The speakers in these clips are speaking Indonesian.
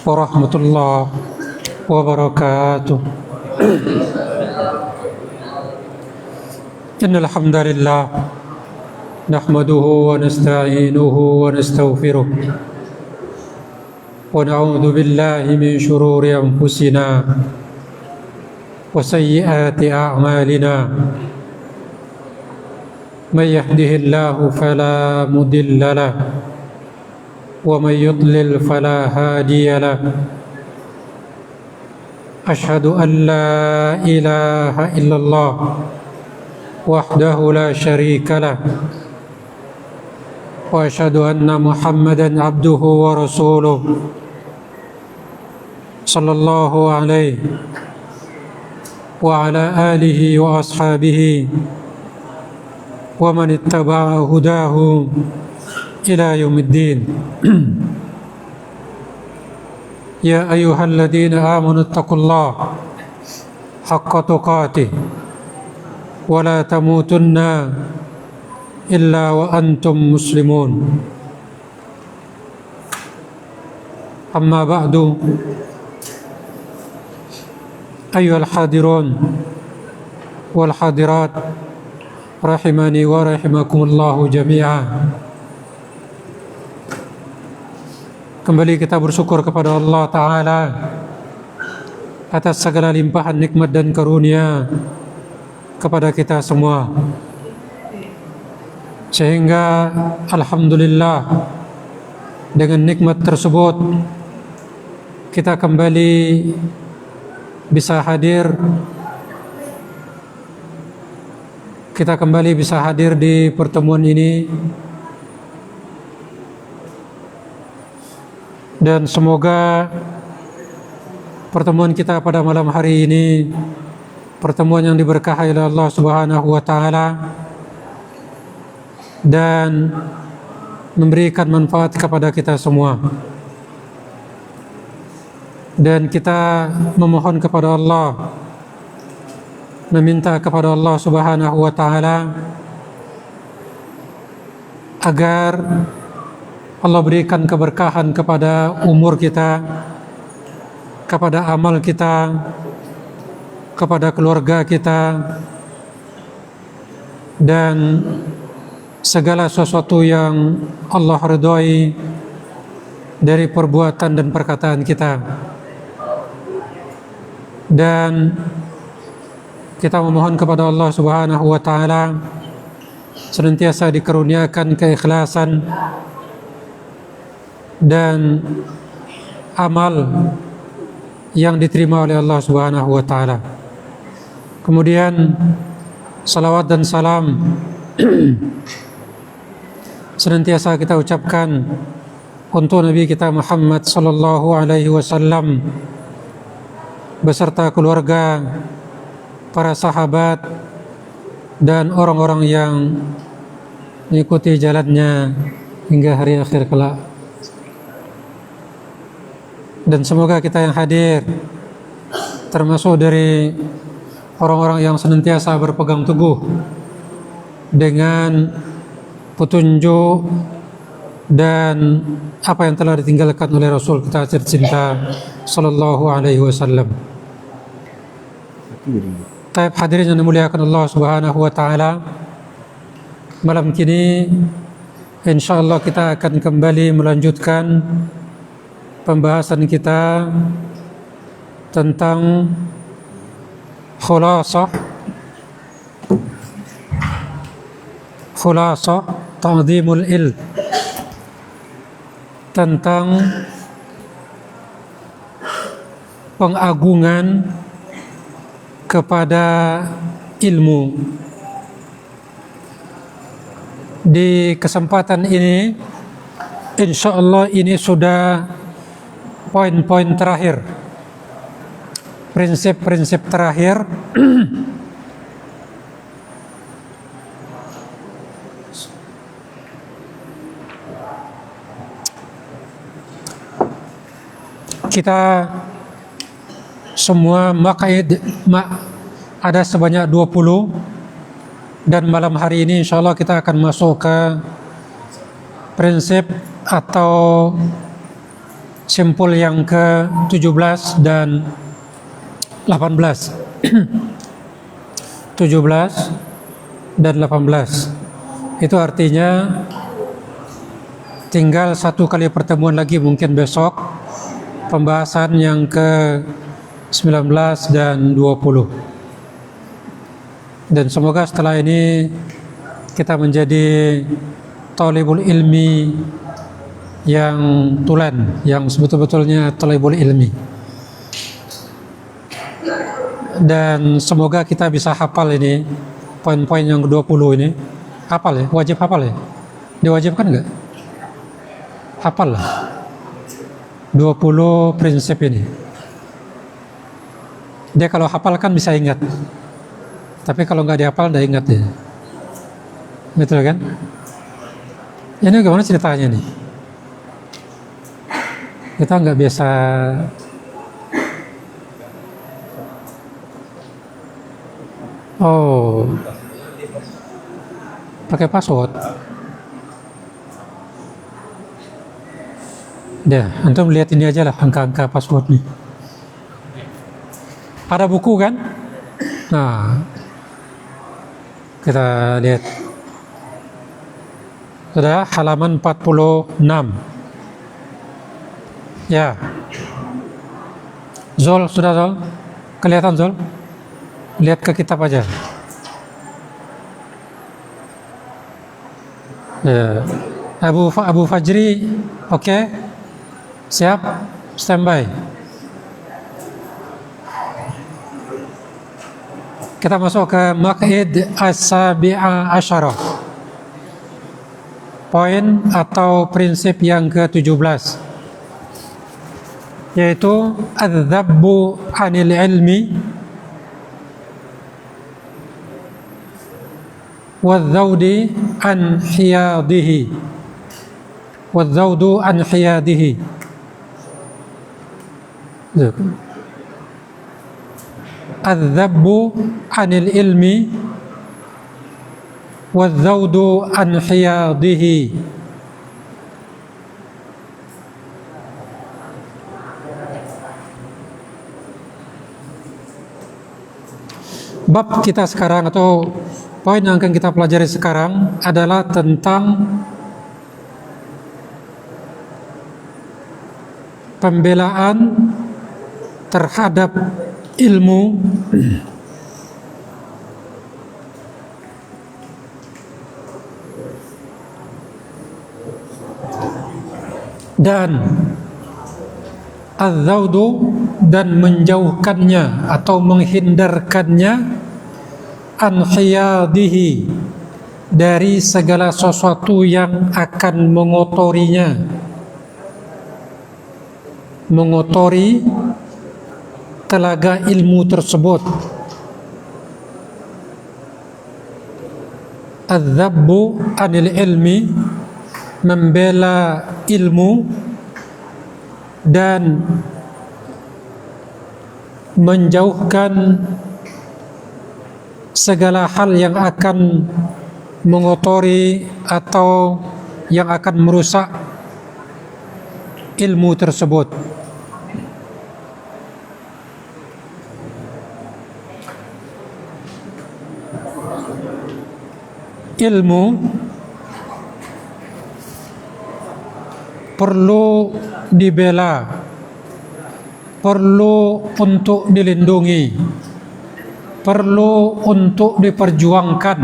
warahmatullahi wabarakatuh. Innal hamdalillah nahmaduhu wa nasta'inuhu wa nastaghfiruh wa na'udzu billahi min shururi anfusina wa sayyiati a'malina. May yahdihillahu fala mudilla lahu wa may yudlil fala hadiya lahu. Ashhadu an la ilaha illallah wahdahu la syarika lah wa asyhadu anna Muhammadan abduhu wa rasuluh sallallahu alaihi wa ala alihi wa ashabihi wa man ittaba'a hudahu ila yaumiddin. Ya ayyuhalladzina amanu taqullaha haqqa tuqatih wa la tamutunna illa wa antum muslimun. Amma ba'du, ayyuhal hadirun wal hadirat rahimani wa rahimakumullahu jami'an. Kembali kita bersyukur kepada Allah Ta'ala atas segala limpahan nikmat dan karunia kepada kita semua, sehingga alhamdulillah dengan nikmat tersebut kita kembali bisa hadir di pertemuan ini, dan semoga pertemuan kita pada malam hari ini pertemuan yang diberkahi oleh Allah Subhanahu wa taala dan memberikan manfaat kepada kita semua. Dan kita memohon kepada Allah, meminta kepada Allah Subhanahu wa taala agar Allah berikan keberkahan kepada umur kita, kepada amal kita, kepada keluarga kita, dan segala sesuatu yang Allah ridhoi dari perbuatan dan perkataan kita. Dan kita memohon kepada Allah Subhanahu wa taala senantiasa dikaruniakan keikhlasan dan amal yang diterima oleh Allah Subhanahu wa taala. Kemudian salawat dan salam senantiasa kita ucapkan untuk Nabi kita Muhammad sallallahu alaihi wasallam beserta keluarga, para sahabat, dan orang-orang yang mengikuti jalannya hingga hari akhir kelak. Dan semoga kita yang hadir termasuk dari orang-orang yang senantiasa berpegang teguh dengan petunjuk dan apa yang telah ditinggalkan oleh Rasul kita tercinta sallallahu alaihi wasallam. Taib hadirin yang dimuliakan Allah Subhanahu wa taala, malam kini insyaallah kita akan kembali melanjutkan pembahasan kita tentang khulasah ta'zimul ilm, tentang pengagungan kepada ilmu. Di kesempatan ini insyaallah ini sudah poin-poin terakhir, prinsip-prinsip terakhir kita semua ada sebanyak 20, dan malam hari ini insyaallah kita akan masuk ke prinsip atau simpul yang ke-17 dan 18. 17 dan 18. Itu artinya tinggal satu kali pertemuan lagi, mungkin besok, pembahasan yang ke-19 dan 20. Dan semoga setelah ini kita menjadi talibul ilmi yang tulen, yang sebetul-betulnya talibul ilmi. Dan semoga kita bisa hafal ini, poin-poin yang ke-20 ini. Hafal ya, wajib hafal ya. Diwajibkan enggak? Hafal lah 20 prinsip ini. Dia kalau hafal kan bisa ingat, tapi kalau nggak dihafal nggak ingat ya. Betul kan? Ini gimana ceritanya nih? Kita nggak biasa pakai password. Dah, antum lihat ini aja lah angka-angka password nih. Ada buku kan? Nah, kita lihat. Sudah halaman 46. Ya. Zul, sudah Zul? Kelihatan Zul? Lihat ke kitab aja. Ya. Abu Fajri, oke? Siap? Standby. Kita masuk ke Maq'id as-sabi'a asyarah. Poin atau prinsip yang ke-17, yaitu adz-dzabbu 'anil ilmi wadz-zawdi an hiyadihi. Wadz-zawdu an hiyadihi. Adz-dzabbu 'anil ilmi wadz-zawdu an hiyadihi. Bab kita sekarang atau poin yang akan kita pelajari sekarang adalah tentang pembelaan terhadap ilmu dan az-zawdu dan menjauhkannya atau menghindarkannya an hiyadihi dari segala sesuatu yang akan mengotorinya, mengotori telaga ilmu tersebut. Az-zabbu anil ilmi, membela ilmu dan menjauhkan segala hal yang akan mengotori atau yang akan merusak ilmu tersebut. Ilmu perlu dibela, perlu untuk dilindungi, perlu untuk diperjuangkan,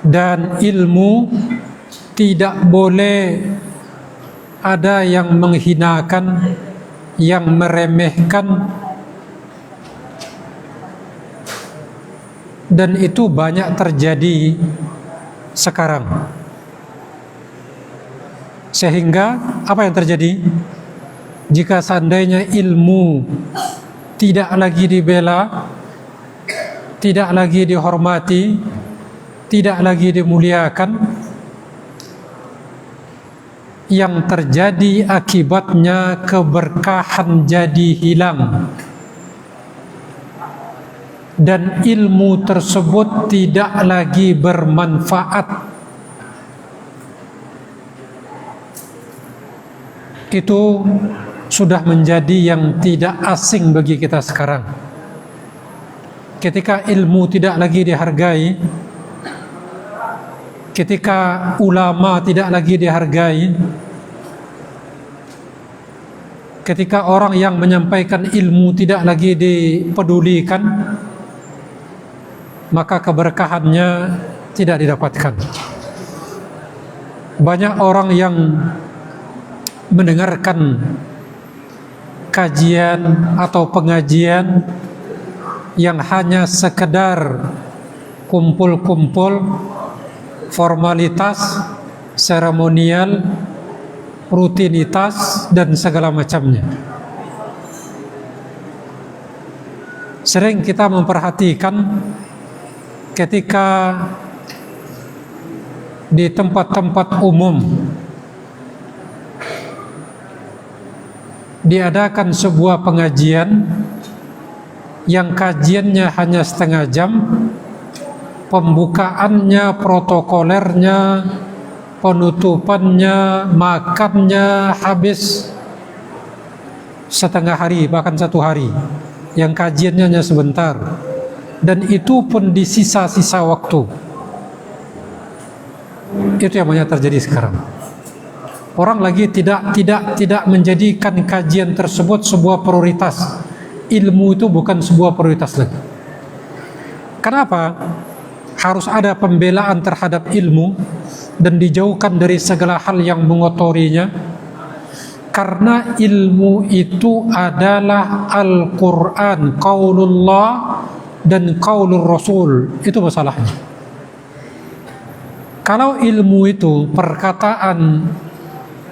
dan ilmu tidak boleh ada yang menghinakan, yang meremehkan, dan itu banyak terjadi sekarang. Sehingga apa yang terjadi? Jika seandainya ilmu tidak lagi dibela, tidak lagi dihormati, tidak lagi dimuliakan, yang terjadi akibatnya keberkahan jadi hilang, dan ilmu tersebut tidak lagi bermanfaat. itu sudah menjadi yang tidak asing bagi kita sekarang. Ketika ilmu tidak lagi dihargai, ketika ulama tidak lagi dihargai, ketika orang yang menyampaikan ilmu tidak lagi dipedulikan, maka keberkahannya tidak didapatkan. Banyak orang yang mendengarkan kajian atau pengajian yang hanya sekedar kumpul-kumpul, formalitas, seremonial, rutinitas, dan segala macamnya. Sering kita memperhatikan ketika di tempat-tempat umum diadakan sebuah pengajian yang kajiannya hanya setengah jam, pembukaannya, protokolernya, penutupannya, makannya habis setengah hari, bahkan 1 hari, yang kajiannya hanya sebentar, dan itu pun di sisa-sisa waktu. Itu yang banyak terjadi sekarang. Orang lagi tidak menjadikan kajian tersebut sebuah prioritas. Ilmu itu bukan sebuah prioritas lagi. Kenapa? Harus ada pembelaan terhadap ilmu dan dijauhkan dari segala hal yang mengotorinya. Karena ilmu itu adalah Al-Quran, qaulullah dan qaulur Rasul. Itu masalahnya. Kalau ilmu itu perkataan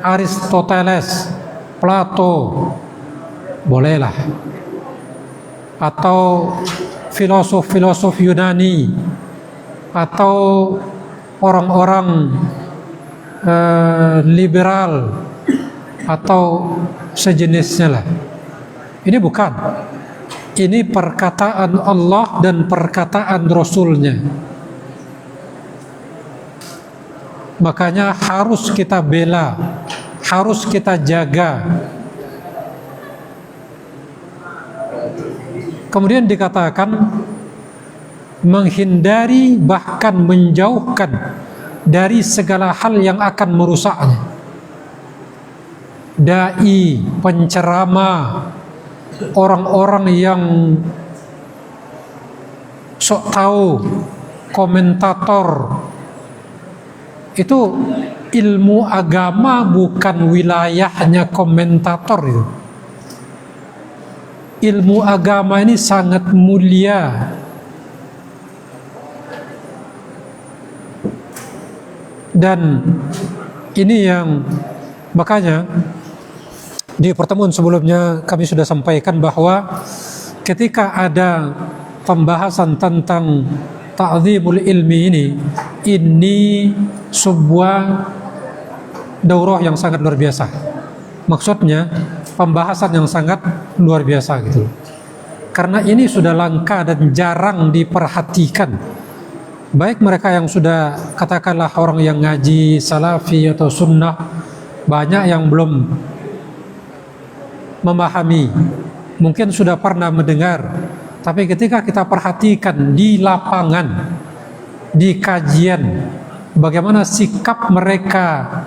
Aristoteles, Plato, bolehlah. Atau filosof-filosof Yunani, atau orang-orang liberal, atau sejenisnya lah. Ini bukan. Ini perkataan Allah dan perkataan Rasulnya. Makanya harus kita bela, harus kita jaga. Kemudian dikatakan menghindari, bahkan menjauhkan dari segala hal yang akan merusaknya. Dai, penceramah, orang-orang yang sok tahu, komentator, itu ilmu agama bukan wilayahnya komentator itu. Ilmu agama ini sangat mulia. Dan ini yang makanya di pertemuan sebelumnya kami sudah sampaikan bahwa ketika ada pembahasan tentang ta'zimul ilmi ini sebuah daurah yang sangat luar biasa. Maksudnya pembahasan yang sangat luar biasa gitu. Karena ini sudah langka dan jarang diperhatikan. Baik mereka yang sudah katakanlah orang yang ngaji salafi atau sunnah, banyak yang belum memahami. Mungkin sudah pernah mendengar, tapi ketika kita perhatikan di lapangan, di kajian, bagaimana sikap mereka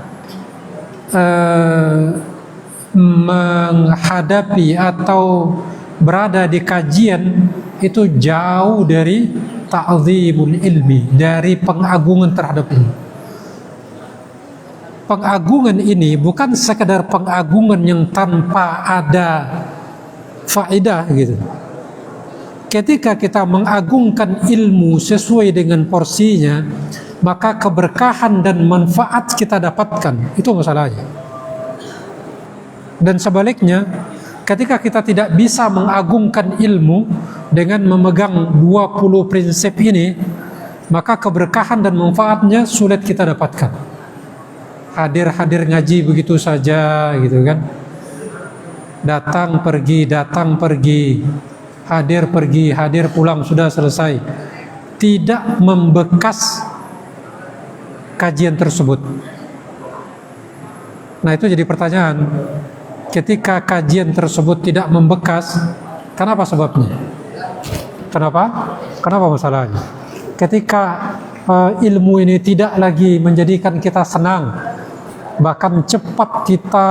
menghadapi atau berada di kajian, itu jauh dari ta'zimul ilmi, dari pengagungan terhadap ilmu. Pengagungan ini bukan sekedar pengagungan yang tanpa ada faedah gitu. Ketika kita mengagungkan ilmu sesuai dengan porsinya, maka keberkahan dan manfaat kita dapatkan. Itu masalahnya. Dan sebaliknya, ketika kita tidak bisa mengagungkan ilmu dengan memegang 20 prinsip ini, maka keberkahan dan manfaatnya sulit kita dapatkan. Hadir ngaji begitu saja gitu kan. Datang pergi, hadir pulang, sudah selesai. Tidak membekas kajian tersebut. Nah, itu jadi pertanyaan. Ketika kajian tersebut tidak membekas, kenapa sebabnya? Kenapa masalahnya? Ketika ilmu ini tidak lagi menjadikan kita senang, bahkan cepat kita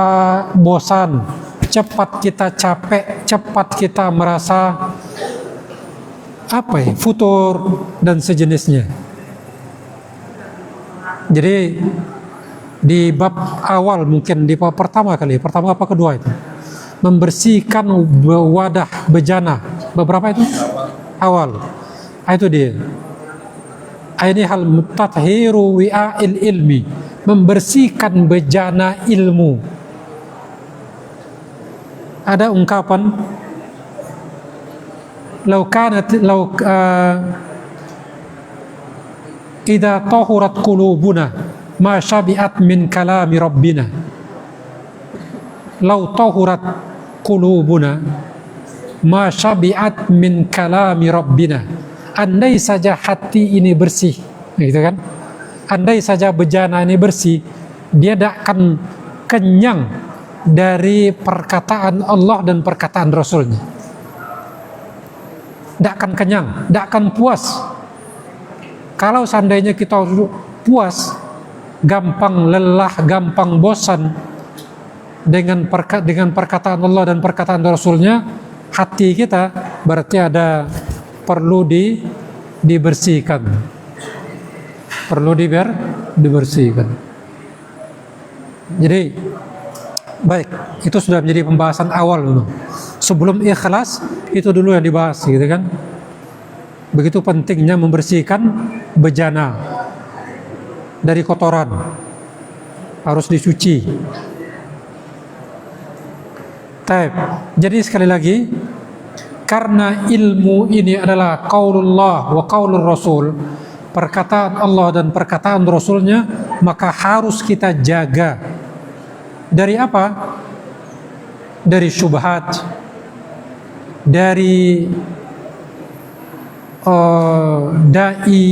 bosan, cepat kita capek, cepat kita merasa futur dan sejenisnya. Jadi di bab awal, mungkin di bab pertama apa kedua itu, membersihkan wadah bejana. Beberapa itu awal. Itu dia. Ini hal tathiru wi'a'il ilmi, membersihkan bejana ilmu. Ada ungkapan, idza tahurat qulubuna ma syabi'at min kalami rabbina. Lau tahurat qulubuna ma syabi'at min kalami rabbina. Andai saja hati ini bersih, gitu kan? Andai saja bejana ini bersih, dia tidak akan kenyang dari perkataan Allah dan perkataan Rasulnya. Tidak akan kenyang, tidak akan puas. Kalau seandainya kita puas, gampang lelah, gampang bosan dengan perkataan Allah dan perkataan Rasulnya, hati kita berarti ada perlu dibersihkan. Perlu dibersihkan. Jadi baik, itu sudah menjadi pembahasan awal dulu. Sebelum ikhlas, itu dulu yang dibahas, gitu kan? Begitu pentingnya membersihkan bejana dari kotoran, harus dicuci. Jadi sekali lagi, karena ilmu ini adalah qaulullah wa qaulur rasul, perkataan Allah dan perkataan Rasulnya, maka harus kita jaga. Dari apa? Dari syubhat, dari dai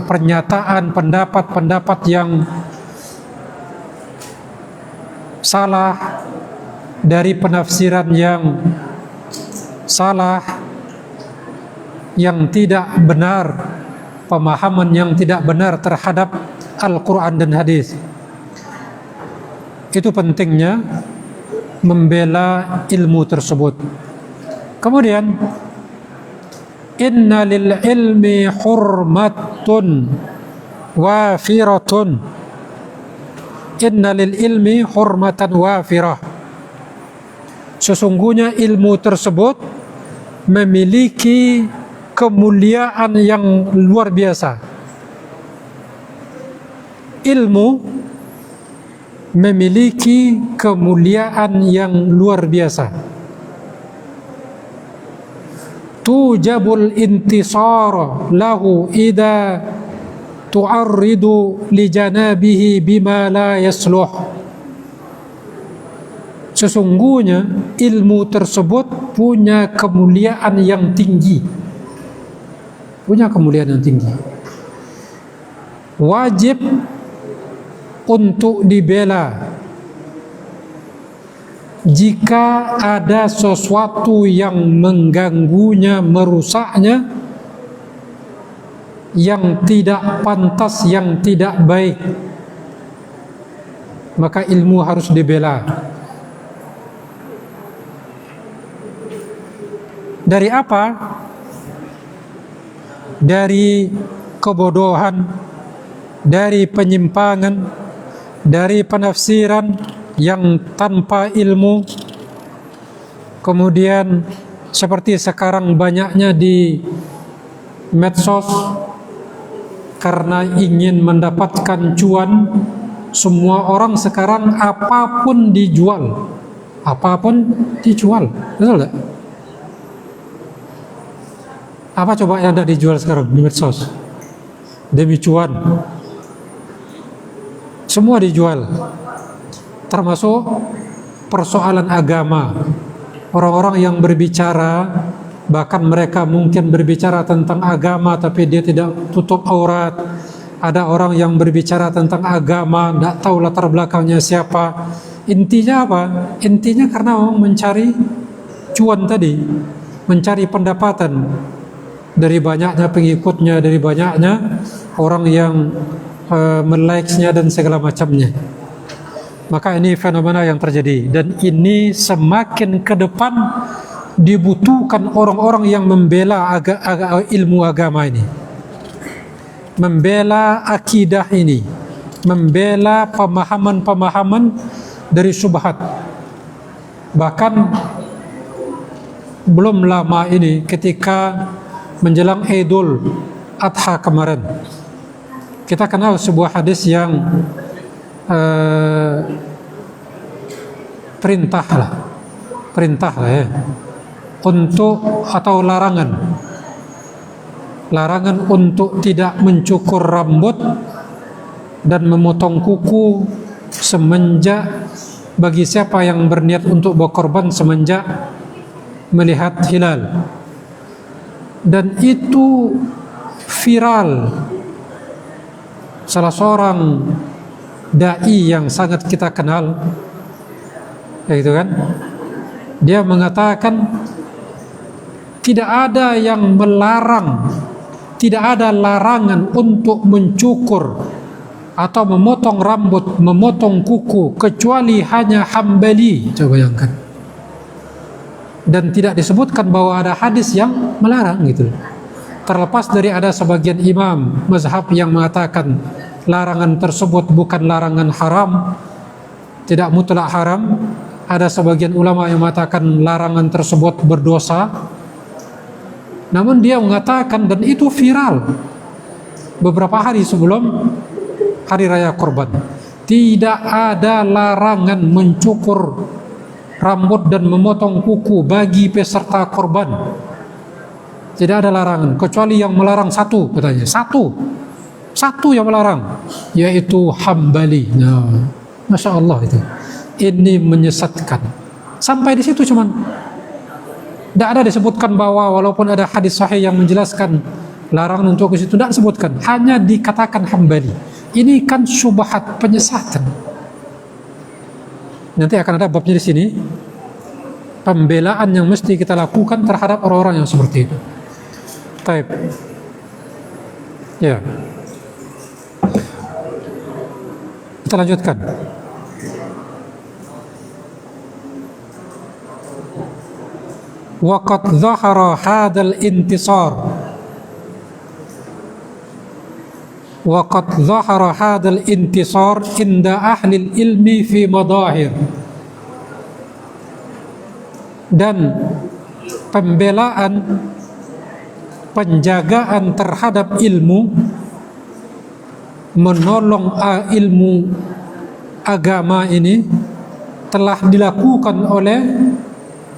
pernyataan pendapat yang salah, dari penafsiran yang salah, yang tidak benar, pemahaman yang tidak benar terhadap Al-Quran dan hadis. Itu pentingnya membela ilmu tersebut. Kemudian, inna lil ilmi hurmatun wafiratun. Inna lil ilmi hurmatan wafirah. Sesungguhnya ilmu tersebut memiliki kemuliaan yang luar biasa. Ilmu memiliki kemuliaan yang luar biasa. Tujabul intisar lahu idza tu'arridu li janabihi bima la yasluh. Sesungguhnya ilmu tersebut punya kemuliaan yang tinggi. Punya kemuliaan yang tinggi. Wajib untuk dibela jika ada sesuatu yang mengganggunya, merusaknya, yang tidak pantas, yang tidak baik, maka ilmu harus dibela. Dari apa? Dari kebodohan, dari penyimpangan, dari penafsiran yang tanpa ilmu. Kemudian seperti sekarang banyaknya di medsos, karena ingin mendapatkan cuan, semua orang sekarang apapun dijual. Apapun dijual, betul tak? Apa coba yang tidak dijual sekarang di medsos? Demi cuan. Semua dijual. Termasuk persoalan agama. Orang-orang yang berbicara, bahkan mereka mungkin berbicara tentang agama tapi dia tidak tutup aurat. Ada orang yang berbicara tentang agama, tidak tahu latar belakangnya siapa, Intinya apa? Intinya karena mau mencari cuan tadi, mencari pendapatan dari banyaknya pengikutnya, dari banyaknya orang yang melikes-nya dan segala macamnya. Maka ini fenomena yang terjadi, dan ini semakin ke depan dibutuhkan orang-orang yang membela ilmu agama ini, membela akidah ini, membela pemahaman-pemahaman dari syubhat. Bahkan belum lama ini ketika menjelang Idul Adha kemarin, kita kenal sebuah hadis yang perintah lah ya, untuk atau larangan untuk tidak mencukur rambut dan memotong kuku semenjak, bagi siapa yang berniat untuk berkorban semenjak melihat hilal. Dan itu viral. Salah seorang dai yang sangat kita kenal, gitu kan, dia mengatakan tidak ada yang melarang, tidak ada larangan untuk mencukur atau memotong rambut, memotong kuku, kecuali hanya Hambali. Coba bayangkan. Dan tidak disebutkan bahwa ada hadis yang melarang gitu. Terlepas dari ada sebagian imam mazhab yang mengatakan larangan tersebut bukan larangan haram, tidak mutlak haram. Ada sebagian ulama yang mengatakan larangan tersebut berdosa. Namun dia mengatakan, dan itu viral beberapa hari sebelum hari raya Kurban, tidak ada larangan mencukur rambut dan memotong kuku bagi peserta korban. Tidak ada larangan, kecuali yang melarang satu, katanya. Satu yang melarang, yaitu Hambali. Nah, Masya Allah itu. Ini menyesatkan. Sampai di situ cuman. Tidak ada disebutkan bahwa walaupun ada hadis sahih yang menjelaskan larangan untuk ke situ, tidak disebutkan. Hanya dikatakan Hambali. Ini kan syubhat, penyesatan. Nanti akan ada babnya di sini. Pembelaan yang mesti kita lakukan terhadap orang-orang yang seperti itu. Baik. Ya. Kita lanjutkan. Waqad zahara hadal intisar. Waqad zahara hadal intisar inda ahli ilmi fi madahir. Dan pembelaan, penjagaan terhadap ilmu, menolong ilmu agama ini telah dilakukan oleh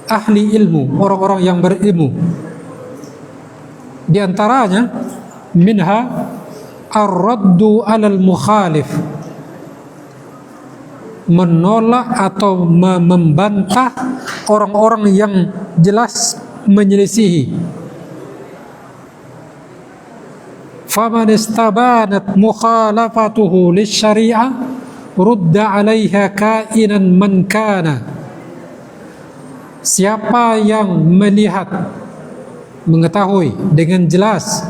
ahli ilmu, orang-orang yang berilmu. Di antaranya minha ar-raddu 'alal mukhalif, menolak atau membantah orang-orang yang jelas menyelisihi. Faman istabanat mukhalafatuhu lisyari'ah rudda 'alaiha kainan man kana. Siapa yang melihat, mengetahui dengan jelas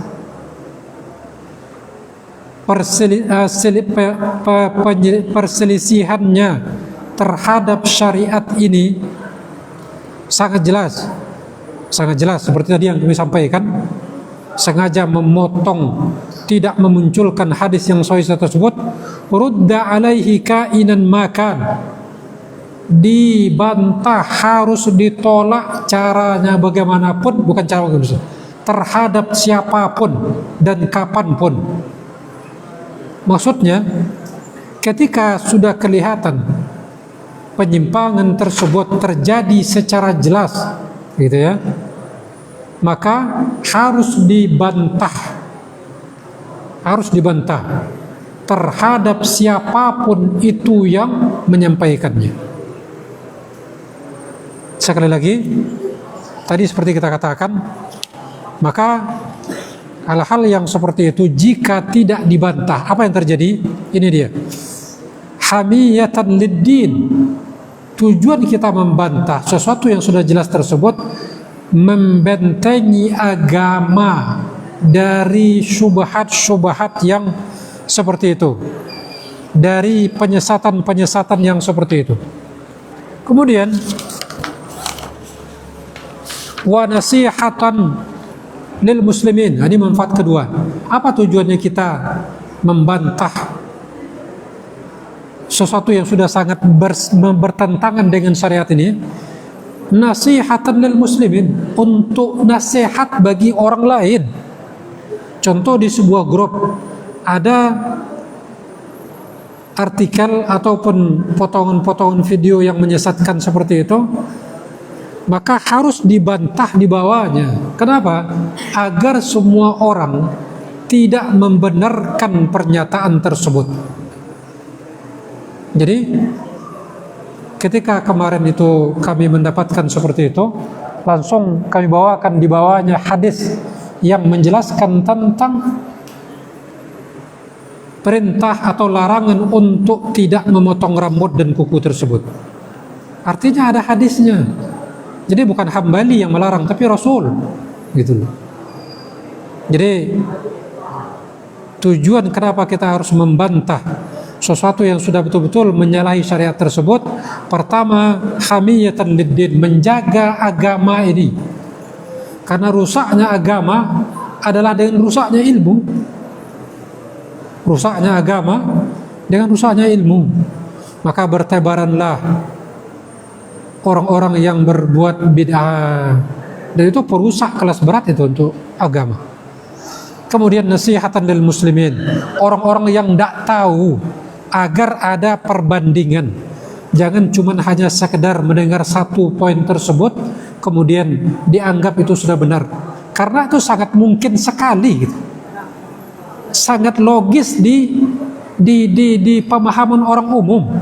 perselisihannya terhadap syariat ini, sangat jelas seperti tadi yang kami sampaikan, sengaja memotong, tidak memunculkan hadis yang sahih tersebut, rudda alaihi kainan makan, dibantah, harus ditolak caranya bagaimanapun, bukan cara bagaimanapun, terhadap siapapun dan kapanpun. Maksudnya, ketika sudah kelihatan penyimpangan tersebut terjadi secara jelas, gitu ya, maka harus dibantah terhadap siapapun itu yang menyampaikannya. Sekali lagi, tadi seperti kita katakan, maka hal-hal yang seperti itu jika tidak dibantah, apa yang terjadi? Ini dia, hamiyatan lid-din, tujuan kita membantah sesuatu yang sudah jelas tersebut, membentengi agama dari syubhat-syubhat yang seperti itu, dari penyesatan-penyesatan yang seperti itu. Kemudian wa nasihatan lil muslimin, ini manfaat kedua. Apa tujuannya kita membantah sesuatu yang sudah sangat bertentangan dengan syariat ini? Nasihatan lil muslimin, untuk nasihat bagi orang lain. Contoh, di sebuah grup ada artikel ataupun potongan-potongan video yang menyesatkan seperti itu, maka harus dibantah di bawahnya. Kenapa? Agar semua orang tidak membenarkan pernyataan tersebut. Jadi ketika kemarin itu kami mendapatkan seperti itu, langsung kami bawakan di bawahnya hadis yang menjelaskan tentang perintah atau larangan untuk tidak memotong rambut dan kuku tersebut. Artinya ada hadisnya. Jadi bukan Hambali yang melarang, tapi Rasul, gitu loh. Jadi tujuan kenapa kita harus membantah sesuatu yang sudah betul-betul menyalahi syariat tersebut, pertama, hamiyatan lid-din, menjaga agama ini. Karena rusaknya agama adalah dengan rusaknya ilmu. Rusaknya agama dengan rusaknya ilmu. Maka bertebaranlah orang-orang yang berbuat bid'ah, dan itu perusak kelas berat itu untuk agama. Kemudian nasihatan lil muslimin, orang-orang yang tidak tahu, agar ada perbandingan. Jangan cuma hanya sekedar mendengar satu poin tersebut kemudian dianggap itu sudah benar, karena itu sangat mungkin sekali gitu. Sangat logis di pemahaman orang umum,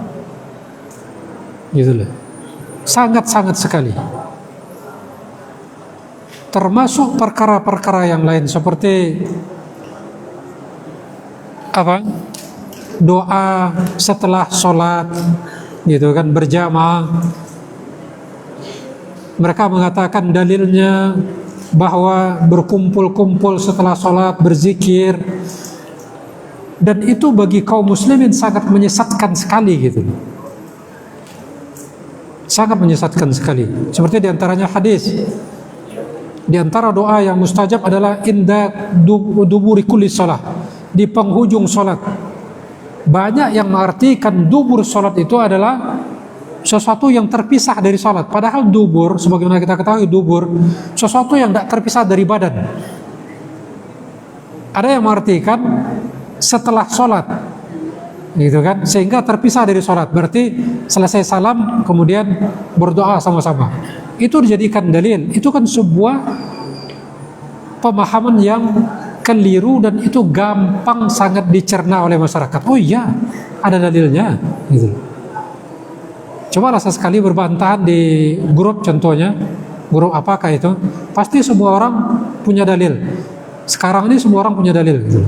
gitu loh. Sangat-sangat sekali. Termasuk perkara-perkara yang lain seperti apa? Doa setelah sholat, gitu kan, berjamaah. Mereka mengatakan dalilnya bahwa berkumpul-kumpul setelah sholat berzikir, dan itu bagi kaum muslimin sangat menyesatkan sekali, gitu. Sangat menyesatkan sekali. Seperti diantaranya hadis, di antara doa yang mustajab adalah inda duburi kulli sholat, di penghujung sholat. Banyak yang mengartikan dubur sholat itu adalah sesuatu yang terpisah dari sholat. Padahal dubur, sebagaimana kita ketahui, dubur sesuatu yang tidak terpisah dari badan. Ada yang mengartikan setelah sholat, gitu kan, sehingga terpisah dari sholat. Berarti selesai salam kemudian berdoa sama-sama. Itu dijadikan dalil. Itu kan sebuah pemahaman yang keliru, dan itu gampang sangat dicerna oleh masyarakat. Oh iya, ada dalilnya, gitu. Coba rasa sekali berbantahan di grup, contohnya grup apakah itu, pasti semua orang punya dalil. Sekarang ini semua orang punya dalil, gitu.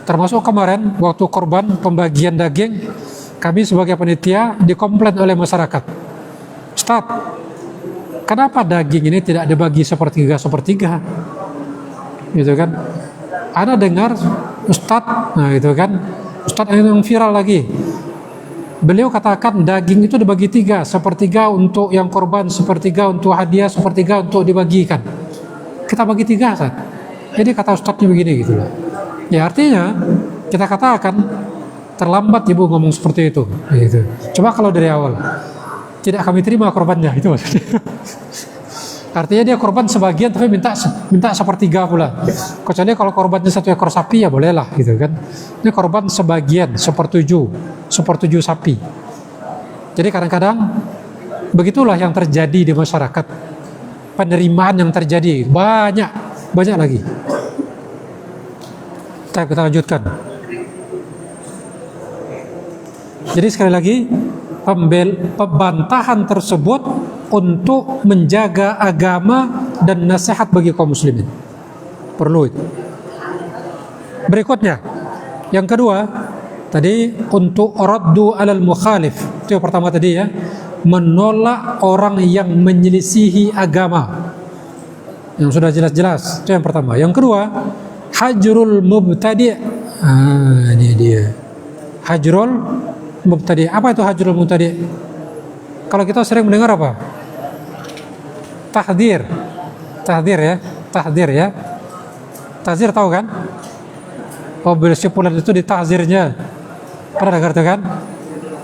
Termasuk kemarin waktu korban pembagian daging, kami sebagai panitia dikomplain oleh masyarakat, Ustaz, kenapa daging ini tidak dibagi sepertiga, gitu kan? Ana dengar Ustaz, nah itu kan, Ustaz yang viral lagi, beliau katakan daging itu dibagi tiga, sepertiga untuk yang korban, sepertiga untuk hadiah, sepertiga untuk dibagikan. Kita bagi tiga, Ustaz. Jadi kata Ustaznya begini, gitu loh. Ya artinya kita katakan terlambat ibu ngomong seperti itu, gitu. Coba kalau dari awal, tidak kami terima korbannya, itu maksudnya. Artinya dia korban sebagian tapi minta sepertiga pula. Kecuali kalau korbannya 1 ekor sapi ya bolehlah, gitu kan. Ini korban sebagian, sepertujuh sapi. Jadi kadang-kadang begitulah yang terjadi di masyarakat. Penerimaan yang terjadi banyak lagi. Kita lanjutkan. Jadi sekali lagi, pembantahan tersebut untuk menjaga agama dan nasihat bagi kaum muslimin. Perlu itu. Berikutnya, yang kedua, Tadi untuk raddu alal mukhalif, itu yang pertama tadi ya, menolak orang yang menyelisihi agama, yang sudah jelas-jelas, itu yang pertama. Yang kedua, hajrul mubtadi'. Ini dia. Hajrul mubtadi'. Apa itu hajrul mubtadi'? Kalau kita sering mendengar apa? Tahdzir. Tahdzir ya, tahdzir ya. Tahdzir tahu kan? Oh, bersyukuran itu ditahzirnya. Pernah dengar itu kan?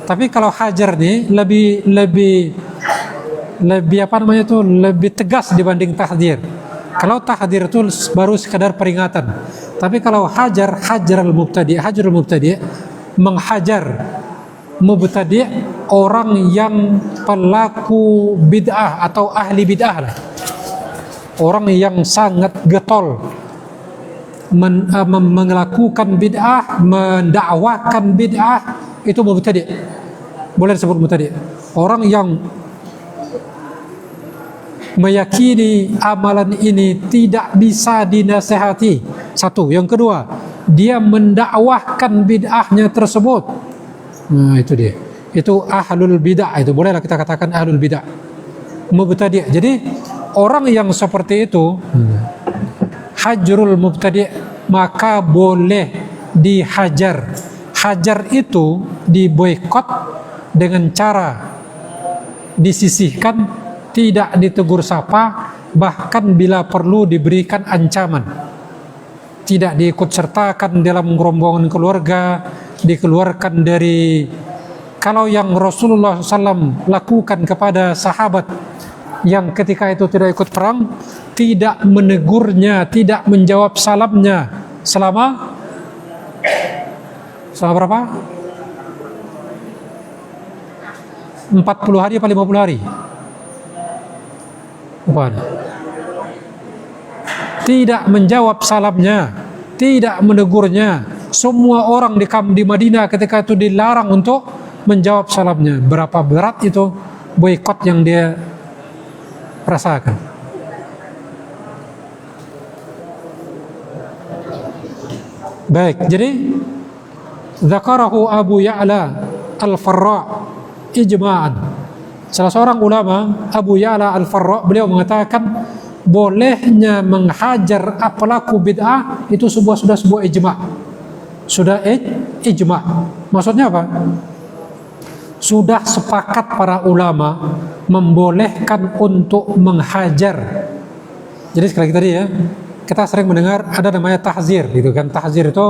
Tapi kalau hajar nih lebih apa namanya itu, lebih tegas dibanding tahdzir. Kalau tahdzir itu baru sekadar peringatan. Tapi kalau hajar al-mubtadi', hajrul mubtadi', menghajar mubtadi', orang yang pelaku bid'ah atau ahli bid'ah lah. Orang yang sangat getol melakukan bid'ah, mendakwakan bid'ah, itu mubtadi'. Boleh disebut mubtadi'. Orang yang meyakini amalan ini tidak bisa dinasehati. Satu. Yang kedua, dia mendakwahkan bid'ahnya tersebut. Nah, itu dia. Itu ahlul bid'ah. Itu bolehlah kita katakan ahlul bid'ah. Mubtadi'. Jadi orang yang seperti itu, hajrul mubtadi', maka boleh dihajar. Hajar itu diboikot dengan cara disisihkan, tidak ditegur sapa, bahkan bila perlu diberikan ancaman. Tidak diikut sertakan dalam rombongan keluarga, dikeluarkan dari. Kalau yang Rasulullah SAW lakukan kepada sahabat yang ketika itu tidak ikut perang, tidak menegurnya, tidak menjawab salamnya selama berapa? 40 hari atau 50 hari? Tidak menjawab salamnya, tidak menegurnya. Semua orang di Madinah ketika itu dilarang untuk menjawab salamnya. Berapa berat itu boikot yang dia rasakan. Baik, jadi zakarahu Abu Ya'la Al-Farra ijma'an. Salah seorang ulama, Abu Ya'la Al-Farra, beliau mengatakan bolehnya menghajar pelaku bid'ah itu sudah sebuah ijma'. Sudah ijma'. Maksudnya apa? Sudah sepakat para ulama membolehkan untuk menghajar. Jadi sekali lagi tadi ya, kita sering mendengar ada namanya tahzir gitu kan. Tahzir itu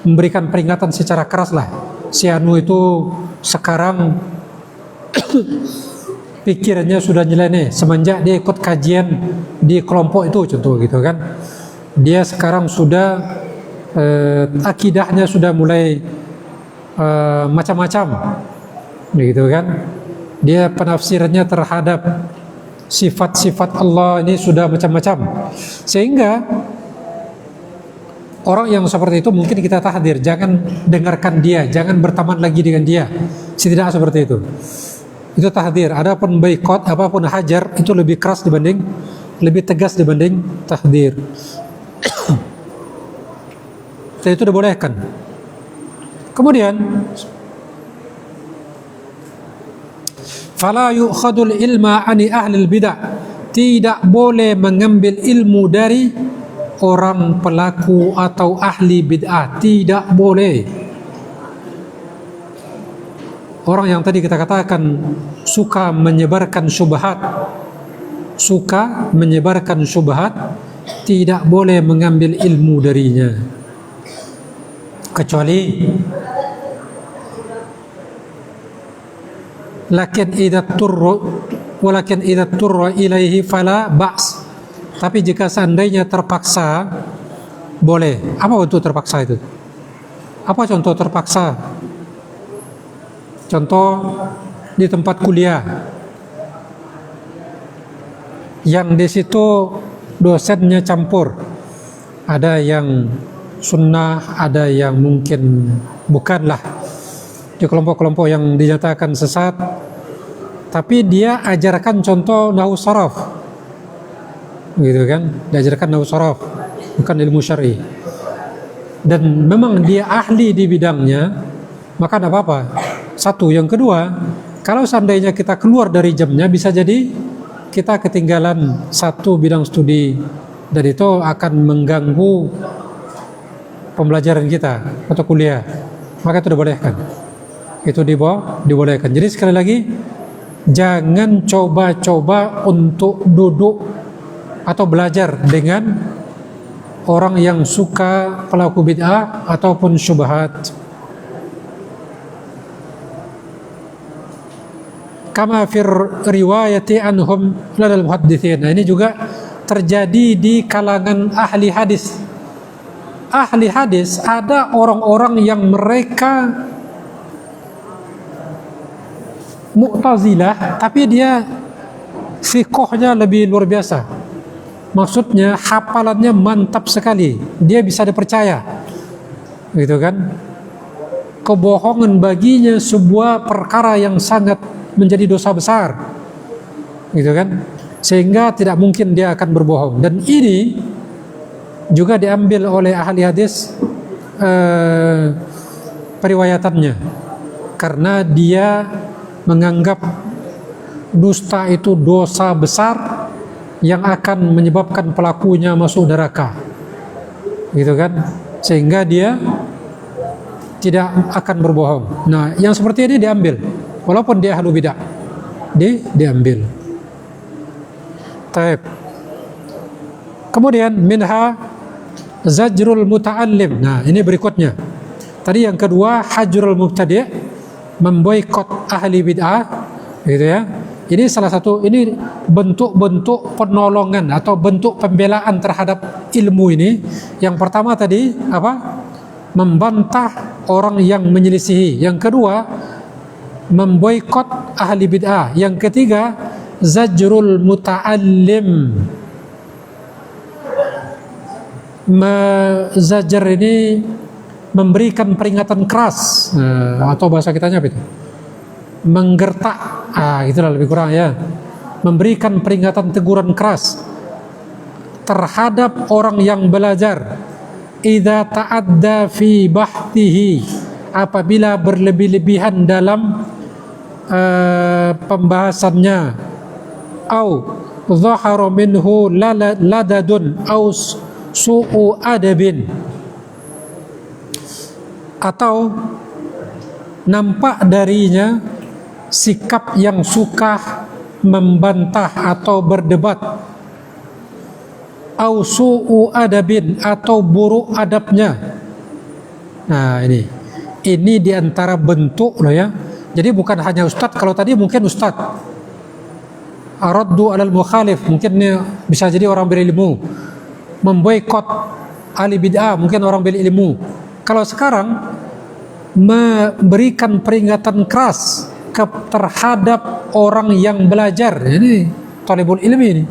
memberikan peringatan secara keras lah. Si anu itu sekarang pikirannya sudah nyeleneh semenjak dia ikut kajian di kelompok itu, contoh gitu kan. Dia sekarang sudah akidahnya sudah mulai macam-macam gitu kan. Dia penafsirannya terhadap sifat-sifat Allah ini sudah macam-macam, sehingga orang yang seperti itu mungkin kita tahdir, jangan dengarkan dia, jangan berteman lagi dengan dia. Tidak seperti itu. Itu tahdir. Adapun boikot, apapun hajar, itu lebih keras dibanding, lebih tegas dibanding tahdir. Jadi itu dibolehkan. Kemudian fala yu'khadul ilma ani ahlil bid'ah, tidak boleh mengambil ilmu dari orang pelaku atau ahli bid'ah, tidak boleh. Orang yang tadi kita katakan suka menyebarkan syubhat, tidak boleh mengambil ilmu darinya, kecuali walakin idza turra ilaihi fala ba's. Tapi jika seandainya terpaksa, boleh. Apa untuk terpaksa itu? Apa contoh terpaksa? Contoh di tempat kuliah, yang di situ dosennya campur, ada yang sunnah, ada yang mungkin bukanlah, di kelompok-kelompok yang dinyatakan sesat, tapi dia ajarkan contoh nahwu sharaf, gitu kan, diajarkan nahwu sharaf, bukan ilmu syar'i. dan memang dia ahli di bidangnya, maka tidak apa-apa. Satu, yang kedua, kalau seandainya kita keluar dari jamnya, bisa jadi kita ketinggalan satu bidang studi dan itu akan mengganggu pembelajaran kita atau kuliah, maka itu dibolehkan. Itu dibolehkan. Jadi sekali lagi, jangan coba-coba untuk duduk atau belajar dengan orang yang suka pelaku bid'ah ataupun syubhat. Kama fir riwayati anhum ladal muhaddithin. Nah, ini juga terjadi di kalangan ahli hadis. Ahli hadis ada orang-orang yang mereka Mu'tazilah, tapi dia fiqhnya lebih luar biasa. Maksudnya hafalannya mantap sekali, dia bisa dipercaya, gitu kan? Kebohongan baginya sebuah perkara yang sangat menjadi dosa besar, gitu kan? Sehingga tidak mungkin dia akan berbohong. Dan ini juga diambil oleh ahli hadis periwayatannya, karena dia menganggap dusta itu dosa besar yang akan menyebabkan pelakunya masuk neraka, gitu kan? Sehingga dia tidak akan berbohong. Nah, yang seperti ini diambil, walaupun dia ahlu bidah, diambil. Taib. Kemudian minha zajrul muta'allim. Nah, ini berikutnya. Tadi yang kedua hajrul mubtadi', memboikot ahli bid'ah, gitu ya. Ini salah satu, ini bentuk-bentuk penolongan atau bentuk pembelaan terhadap ilmu ini. Yang pertama tadi apa? Membantah orang yang menyelisihi. Yang kedua, memboikot ahli bid'ah. Yang ketiga, zajrul muta'allim. Zajar ini memberikan peringatan keras, atau bahasa kitanya apa itu? Menggertak, itulah lebih kurang ya. Memberikan peringatan teguran keras terhadap orang yang belajar. Idza ta'adda fi bahtihi, apabila berlebih-lebihan dalam pembahasannya. Au dhahara minhu ladadun au su'u adabin, atau nampak darinya sikap yang suka membantah atau berdebat, au su'u adabin, atau buruk adabnya. Nah, ini diantara bentuk loh ya. Jadi bukan hanya ustadz. Kalau tadi mungkin ustadz araddu alal mukhalif, mungkin bisa jadi orang berilmu. Memboikot ahli bid'ah, mungkin orang berilmu. Kalau sekarang memberikan peringatan keras terhadap orang yang belajar, ini thalibul ilmi ini,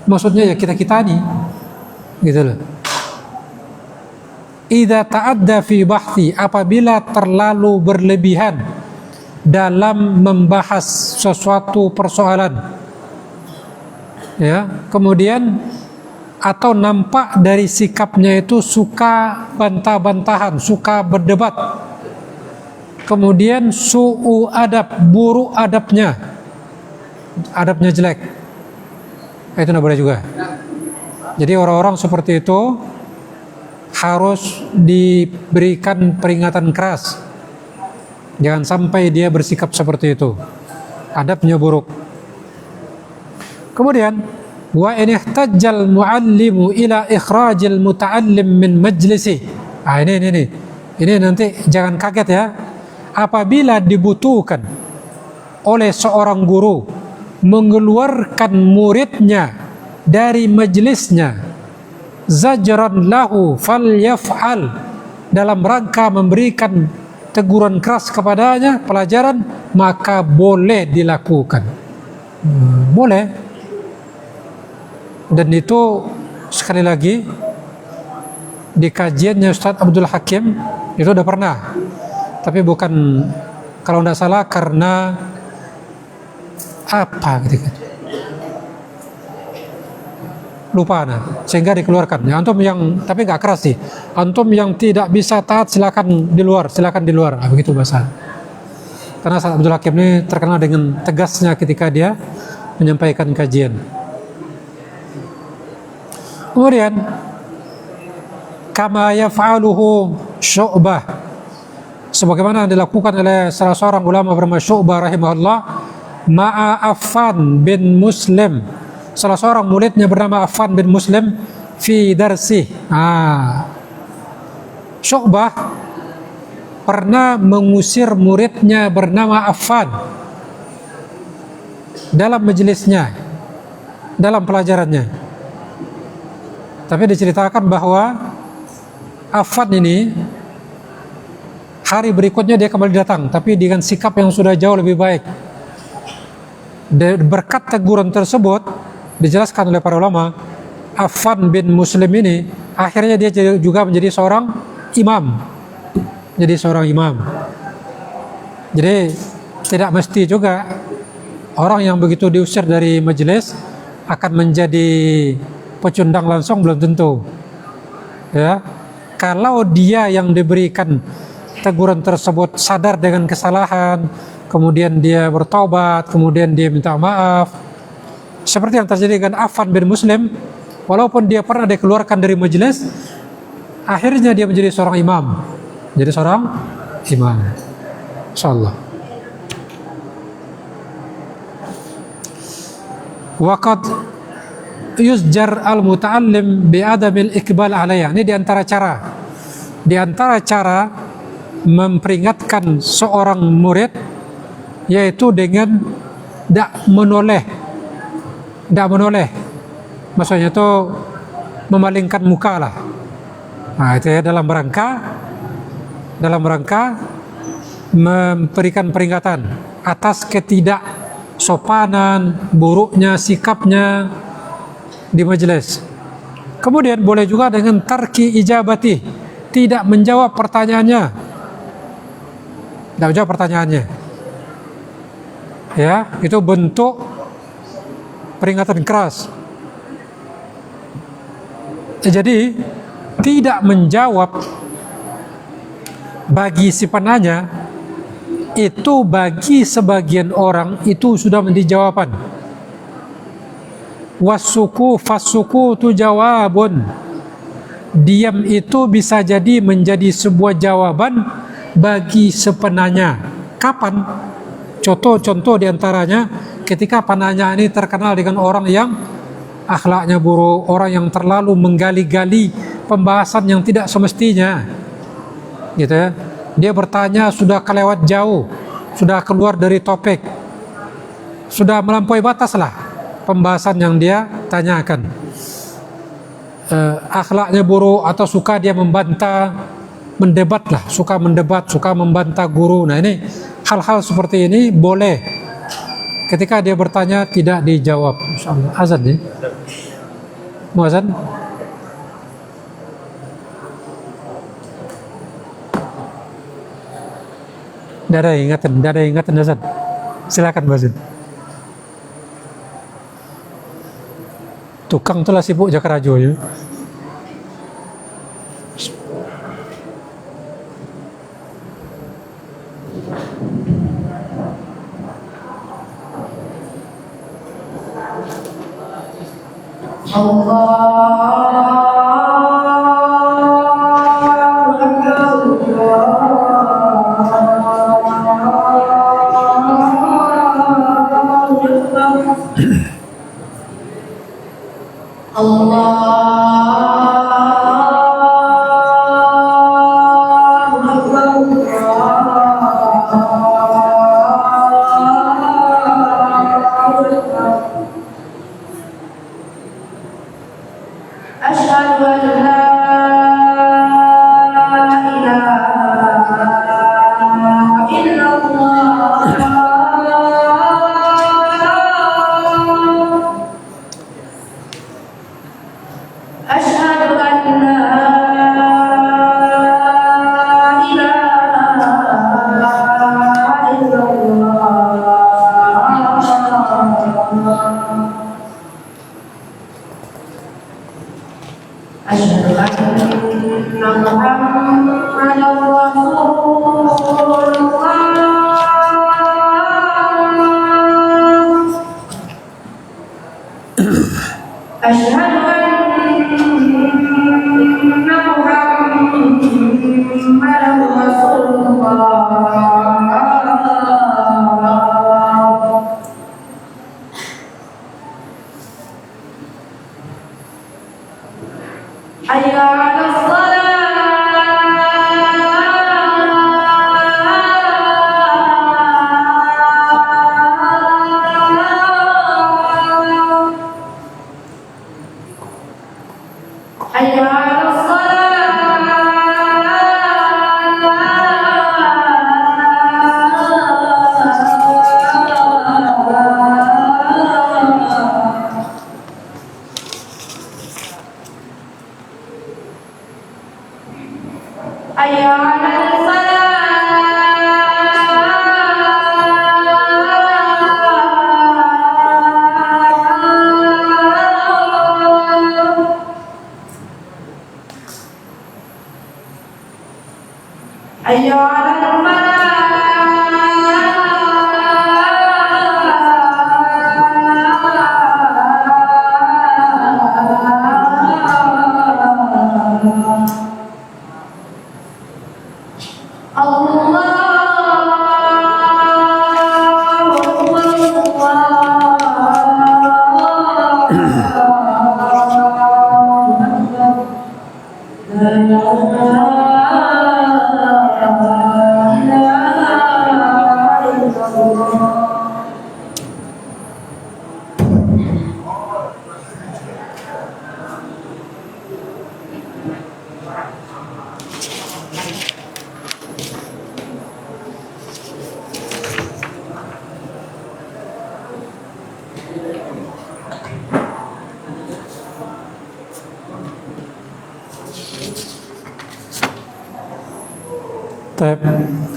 maksudnya ya kita ini, gitu loh. Idza ta'adda fi bahthi, apabila terlalu berlebihan dalam membahas sesuatu persoalan, ya, kemudian atau nampak dari sikapnya itu suka bantah-bantahan, suka berdebat. Kemudian su'u adab, buruk adabnya jelek, itu tidak boleh juga. Jadi orang-orang seperti itu harus diberikan peringatan keras. Jangan sampai dia bersikap seperti itu, adabnya buruk. Kemudian wa in ihtajjal muallimu ila ikhrajil muta'allim min majlisi. Ini nanti jangan kaget ya. Apabila dibutuhkan oleh seorang guru mengeluarkan muridnya dari majelisnya, zajran lahu falyaf'al, dalam rangka memberikan teguran keras kepadanya, pelajaran, maka boleh dilakukan. Boleh. Dan itu sekali lagi di kajiannya Ustaz Abdul Hakim itu udah pernah, tapi bukan, kalau tidak salah karena apa gitu kan, lupa nah, sehingga dikeluarkan. Ya, antum yang tapi nggak keras sih. Antum yang tidak bisa taat silakan di luar, nah, begitu bahasa. Karena Ustaz Abdul Hakim ini terkenal dengan tegasnya ketika dia menyampaikan kajian. Kemudian kama yaf'aluhu Syu'bah, sebagaimana dilakukan oleh salah seorang ulama bernama Syu'bah rahimahullah ma'a Affan bin Muslim, salah seorang muridnya bernama Affan bin Muslim fi darsi. Syu'bah pernah mengusir muridnya bernama Affan dalam majelisnya, dalam pelajarannya. Tapi diceritakan bahwa Affan ini hari berikutnya dia kembali datang, tapi dengan sikap yang sudah jauh lebih baik. Berkat teguran tersebut, dijelaskan oleh para ulama, Affan bin Muslim ini akhirnya dia juga menjadi seorang imam. Jadi tidak mesti juga orang yang begitu diusir dari majelis akan menjadi pecundang langsung, belum tentu. Ya, kalau dia yang diberikan teguran tersebut sadar dengan kesalahan, kemudian dia bertobat, kemudian dia minta maaf, seperti yang terjadi dengan Affan bin Muslim, walaupun dia pernah dikeluarkan dari majelis, akhirnya dia menjadi seorang imam. Insyaallah. Waqad yuzjar al-muta'allim bi'adamil iqbal alayya. Ini di antara cara memperingatkan seorang murid, yaitu dengan tidak menoleh. Maksudnya itu memalingkan muka lah. Nah, itu ya dalam rangka memberikan peringatan atas ketidaksopanan, buruknya sikapnya di majelis. Kemudian boleh juga dengan tarki ijabati, tidak menjawab pertanyaannya. Ya, itu bentuk peringatan keras. Jadi tidak menjawab bagi si penanya itu, bagi sebagian orang itu sudah menjadi jawaban. Fasuku tu jawabun. Diam itu bisa jadi menjadi sebuah jawaban bagi sepenanya. Kapan? Contoh diantaranya ketika penanya ini terkenal dengan orang yang akhlaknya buruk, orang yang terlalu menggali-gali pembahasan yang tidak semestinya, gitu ya. Dia bertanya sudah kelewat jauh, sudah keluar dari topik, sudah melampaui batas lah pembahasan yang dia tanyakan. Akhlaknya buruk atau suka dia mendebat, suka membantah guru. Nah, ini hal-hal seperti ini boleh ketika dia bertanya tidak dijawab. Azan nih, mau azan? Tidak ada ingatan azan. Silakan azan. Tukang itulah sibuk Jakar Rajo ya.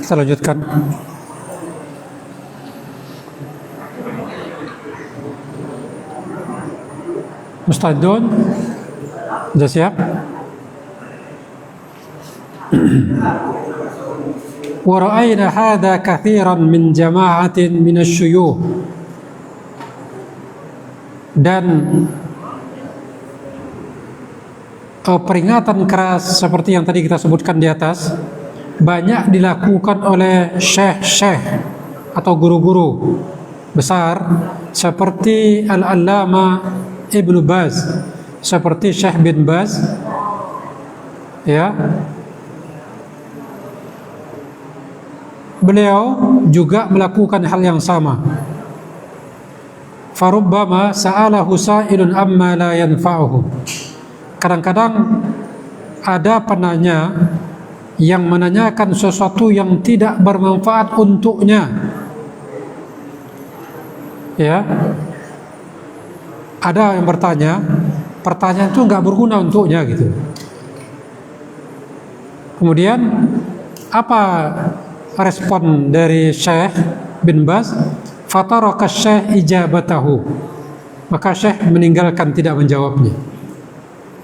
Kita lanjutkan. Musta'idun? Sudah siap? Wa ra'ayna hadha kathiran min jama'atin min asy-syuyukh. Dan peringatan keras seperti yang tadi kita sebutkan di atas banyak dilakukan oleh syekh-syekh atau guru-guru besar seperti Al-Allama Ibnu Baz, seperti Syekh bin Baz, ya. Beliau juga melakukan hal yang sama. Farubbama sa'alahu sa'ilun amma la yanfa'uhu. Kadang-kadang ada penanya yang menanyakan sesuatu yang tidak bermanfaat untuknya, ya. Ada yang bertanya, pertanyaan itu nggak berguna untuknya gitu. Kemudian apa respon dari Syekh bin Baz? Fataraka Syekh ijabatahu. Maka Syekh meninggalkan, tidak menjawabnya.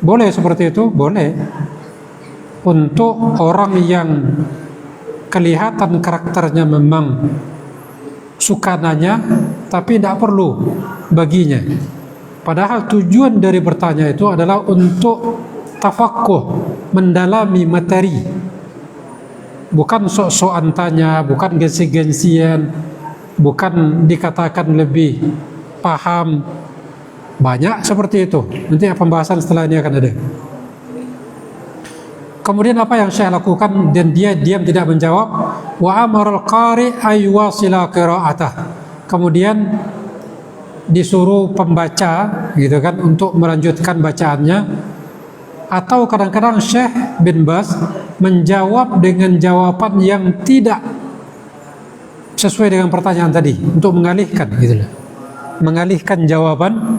Boleh seperti itu? Boleh. Untuk orang yang kelihatan karakternya memang suka nanya, tapi tidak perlu baginya. Padahal tujuan dari bertanya itu adalah untuk tafaqquh, mendalami materi. Bukan sok-sokan tanya, bukan gengsi-gengsian, bukan dikatakan lebih paham. Banyak seperti itu. Nanti pembahasan setelah ini akan ada. Kemudian apa yang Syekh lakukan, dan dia diam tidak menjawab. Wa amaral qari ay wasila qira'atah. Kemudian disuruh pembaca gitu kan untuk melanjutkan bacaannya. Atau kadang-kadang Syekh bin Baz menjawab dengan jawaban yang tidak sesuai dengan pertanyaan tadi, untuk mengalihkan gitu loh. Mengalihkan jawaban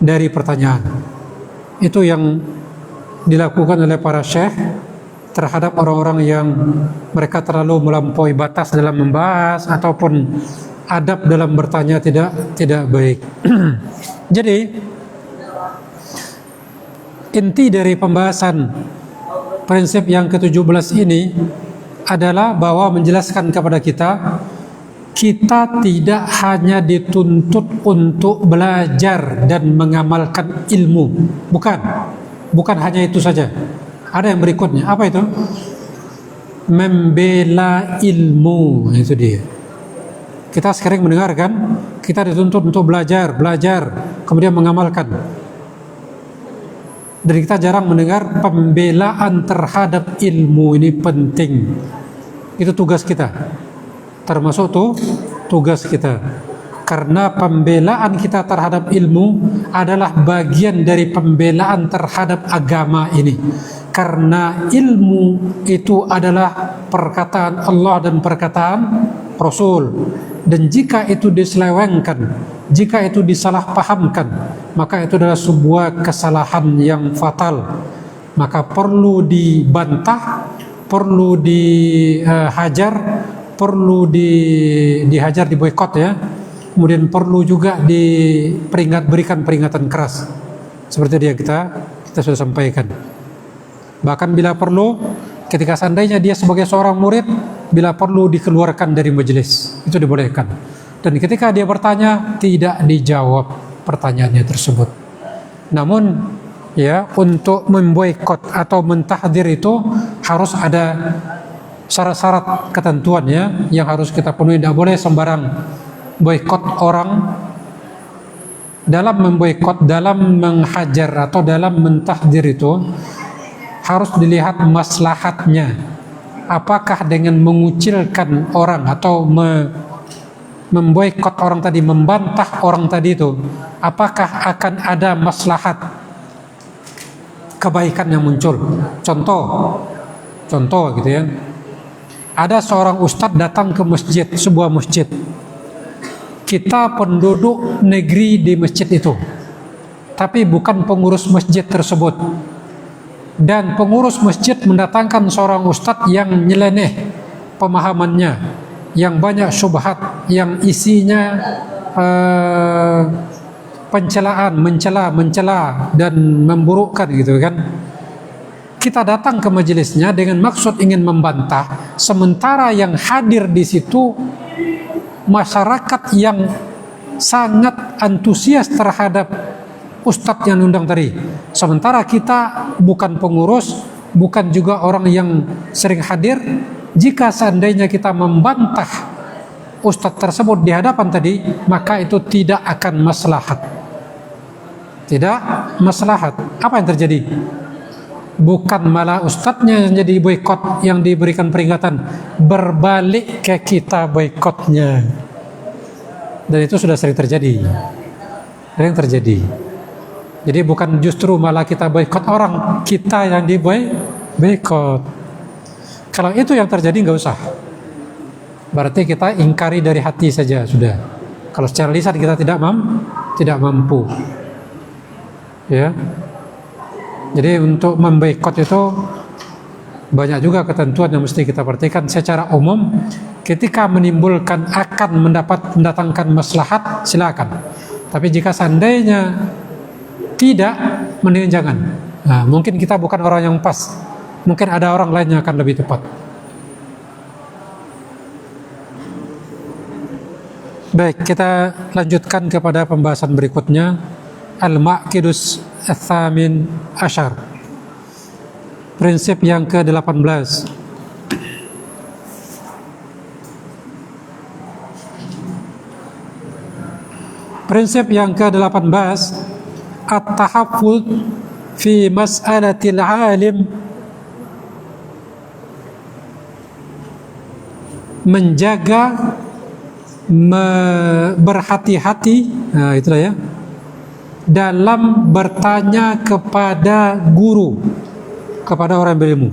dari pertanyaan. Itu yang dilakukan oleh para syekh terhadap orang-orang yang mereka terlalu melampaui batas dalam membahas ataupun adab dalam bertanya tidak baik. Jadi inti dari pembahasan prinsip yang ke-17 ini adalah bahwa menjelaskan kepada kita tidak hanya dituntut untuk belajar dan mengamalkan ilmu. Bukan hanya itu saja. Ada yang berikutnya. Apa itu? Membela ilmu. Itu dia. Kita sering mendengarkan, kita dituntut untuk belajar, kemudian mengamalkan. Dan kita jarang mendengar pembelaan terhadap ilmu ini penting. Itu tugas kita. Termasuk tugas kita. Karena pembelaan kita terhadap ilmu adalah bagian dari pembelaan terhadap agama ini. Karena ilmu itu adalah perkataan Allah dan perkataan Rasul. Dan jika itu diselewengkan, jika itu disalahpahamkan, maka itu adalah sebuah kesalahan yang fatal. Maka perlu dibantah, perlu dihajar, perlu dihajar, diboikot ya. Kemudian perlu juga berikan peringatan keras seperti yang kita sudah sampaikan. Bahkan bila perlu, ketika seandainya dia sebagai seorang murid, bila perlu dikeluarkan dari majelis, itu dibolehkan. Dan ketika dia bertanya, tidak dijawab pertanyaannya tersebut. Namun ya, untuk memboikot atau mentahdir itu harus ada syarat-syarat ketentuannya yang harus kita penuhi. Tidak boleh sembarang boikot orang. Dalam memboikot, dalam menghajar atau dalam mentahdir itu harus dilihat maslahatnya. Apakah dengan mengucilkan orang atau memboikot orang tadi, membantah orang tadi itu, apakah akan ada maslahat kebaikan yang muncul? Contoh gitu ya. Ada seorang ustadz datang ke masjid, sebuah masjid. Kita penduduk negeri di masjid itu, tapi bukan pengurus masjid tersebut. Dan pengurus masjid mendatangkan seorang ustadz yang nyeleneh pemahamannya, yang banyak syubhat, yang isinya pencelaan, mencela dan memburukkan gitu kan. Kita datang ke majelisnya dengan maksud ingin membantah, sementara yang hadir di situ masyarakat yang sangat antusias terhadap ustadz yang undang tadi. Sementara kita bukan pengurus, bukan juga orang yang sering hadir. Jika seandainya kita membantah ustadz tersebut di hadapan tadi, maka itu tidak akan maslahat. Tidak maslahat. Apa yang terjadi? Bukan malah ustadznya yang jadi boikot, yang diberikan peringatan, berbalik ke kita boikotnya. Dan itu sudah sering terjadi. Jadi bukan justru malah kita boikot orang, kita yang diboikot. Kalau itu yang terjadi nggak usah. Berarti kita ingkari dari hati saja sudah. Kalau secara lisan kita tidak mampu. Ya. Jadi untuk memboikot itu banyak juga ketentuan yang mesti kita perhatikan. Secara umum, ketika menimbulkan akan mendatangkan maslahat, silakan. Tapi jika seandainya tidak, mending jangan. Nah, mungkin kita bukan orang yang pas. Mungkin ada orang lain yang akan lebih tepat. Baik, kita lanjutkan kepada pembahasan berikutnya. Al-Maqidus Ats-Tsamin Asyar. Prinsip yang ke-18. Prinsip yang ke-18, at-tahaffuz fi mas'alatil alim, menjaga, berhati-hati, nah itulah ya, dalam bertanya kepada guru, kepada orang berilmu.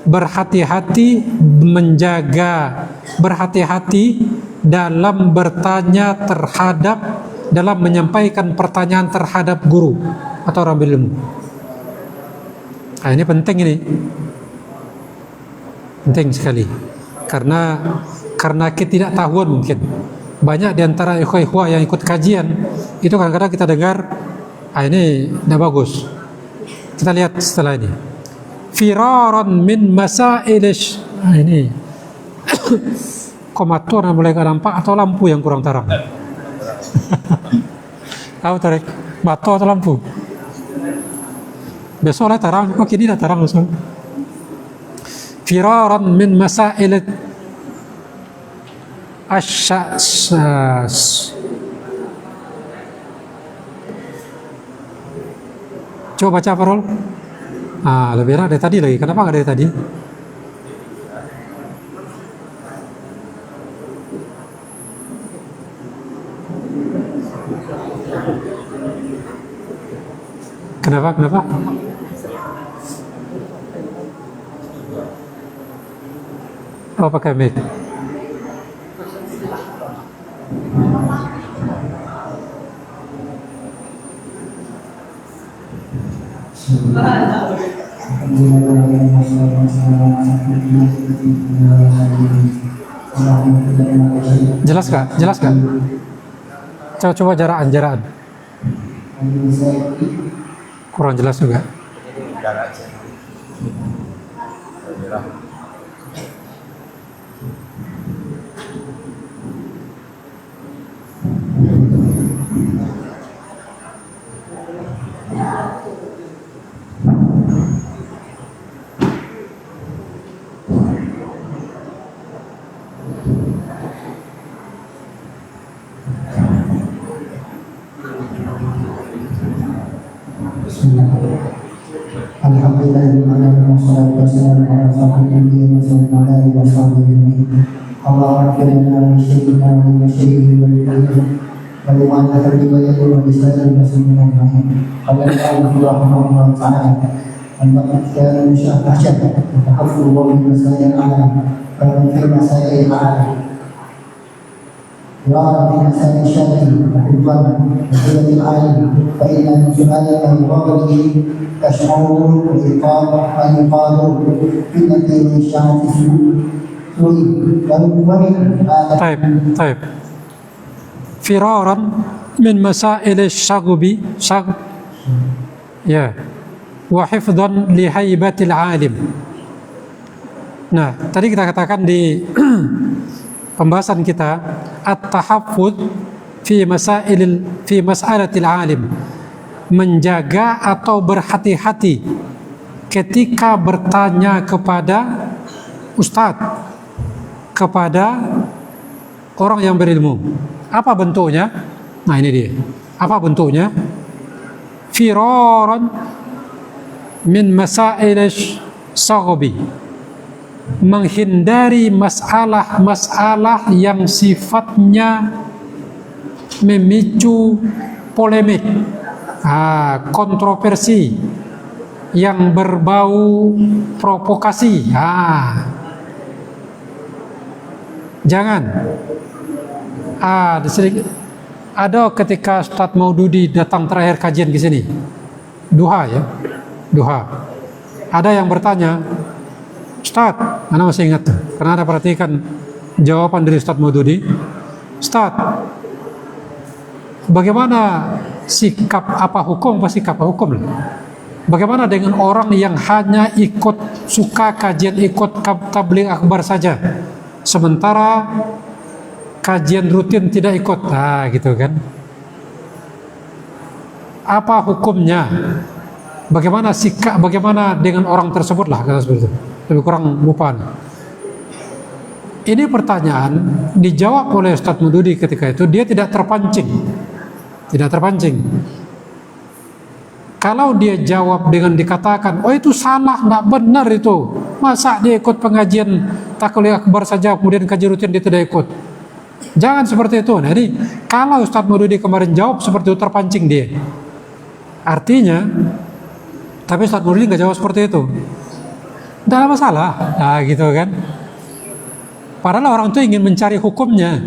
Berhati-hati, menjaga, berhati-hati dalam bertanya terhadap, dalam menyampaikan pertanyaan terhadap guru atau orang berilmu. Nah, ini penting, ini penting sekali, karena ketidaktahuan mungkin. Banyak di antara ikhwah-ikhwah yang ikut kajian itu kadang-kadang kita dengar, ini tidak bagus. Kita lihat setelah ini. Firaran min masailish. Ini komatur mulai nggak nampak atau lampu yang kurang terang? Tahu tarik mata atau lampu? Besok lah terang, kok kini dah terang langsung. Firaran min masail asyas. Coba baca Farul. Lebih enak dari tadi lagi. Kenapa nggak dari tadi? Kenapa? Oh, pakai mic. Jelas gak? Coba jaraan. Kurang jelas juga. Alhamdulillah, wassalatu wassalamu ala Allah akhirnya musyrikina wa musyrikin bagaimana terlibat dalam Islam muslimin lain. Kalau Allah Taala dan masyarakat tahaffuzu min masail alam dan fi masail alam wa fi masail syar'i wa masail alam fa inna su'ala al-ghadri tash'uru bi iqam wa yuqalu fi nadhi syar'i طيب طيب فرارا من مسائل الشغب شغب ya wa hifdhan li haibatil alim. Nah, tadi kita katakan di pembahasan kita at-tahaffuz fi mas'alatil alim, menjaga atau berhati-hati ketika bertanya kepada ustadz, kepada orang yang berilmu. Apa bentuknya? Nah, ini dia. Apa bentuknya? Firaran min masail saghbi, menghindari masalah-masalah yang sifatnya memicu polemik, kontroversi, yang berbau provokasi. Jangan. Ada ketika Ustadz Maududi datang terakhir kajian di sini, duha ya, duha. Ada yang bertanya, Ustadz, Anda masih ingat tuh, karena Anda perhatikan jawaban dari Ustadz Maududi, Ustadz, bagaimana sikap apa hukum? Pasti sikap hukum lah. Bagaimana dengan orang yang hanya ikut suka kajian, ikut tabligh akbar saja, sementara kajian rutin tidak ikut, gitu kan? Apa hukumnya? Bagaimana sikap? Bagaimana dengan orang tersebut lah, kata seperti itu. Lebih kurang lupa. Ini pertanyaan dijawab oleh Ustadz Maududi ketika itu. Dia tidak terpancing, tidak terpancing. Kalau dia jawab dengan dikatakan, oh itu salah, nggak benar itu. Masa dia ikut pengajian tabligh akbar saja, kemudian kajian rutin dia tidak ikut. Jangan seperti itu. Nah, jadi kalau Ustadz Maududi kemarin jawab seperti itu, terpancing dia. Artinya, tapi Ustadz Maududi nggak jawab seperti itu. Tidak ada masalah, gitu kan. Padahal orang itu ingin mencari hukumnya.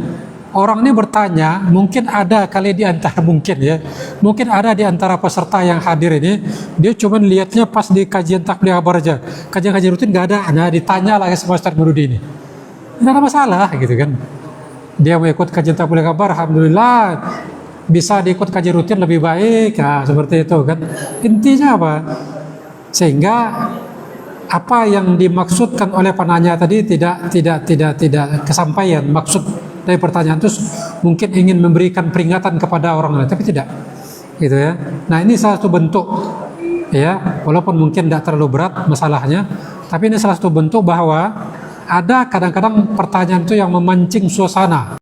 Orang ini bertanya, mungkin ada kali di antara mungkin ada di antara peserta yang hadir ini, dia cuma lihatnya pas di kajian tabligh akbar aja, kajian rutin nggak ada. Nah, ditanya lagi sama Ustadz Maududi ini, tidak ada masalah, gitu kan. Dia mau ikut kajian tabligh akbar, alhamdulillah, bisa diikut kajian rutin lebih baik, seperti itu kan. Intinya apa? Sehingga apa yang dimaksudkan oleh penanya tadi tidak kesampaian. Maksud dari pertanyaan itu mungkin ingin memberikan peringatan kepada orang lain, tapi tidak, gitu ya. Nah, ini salah satu bentuk, ya, walaupun mungkin tidak terlalu berat masalahnya, tapi ini salah satu bentuk bahwa ada kadang-kadang pertanyaan itu yang memancing suasana.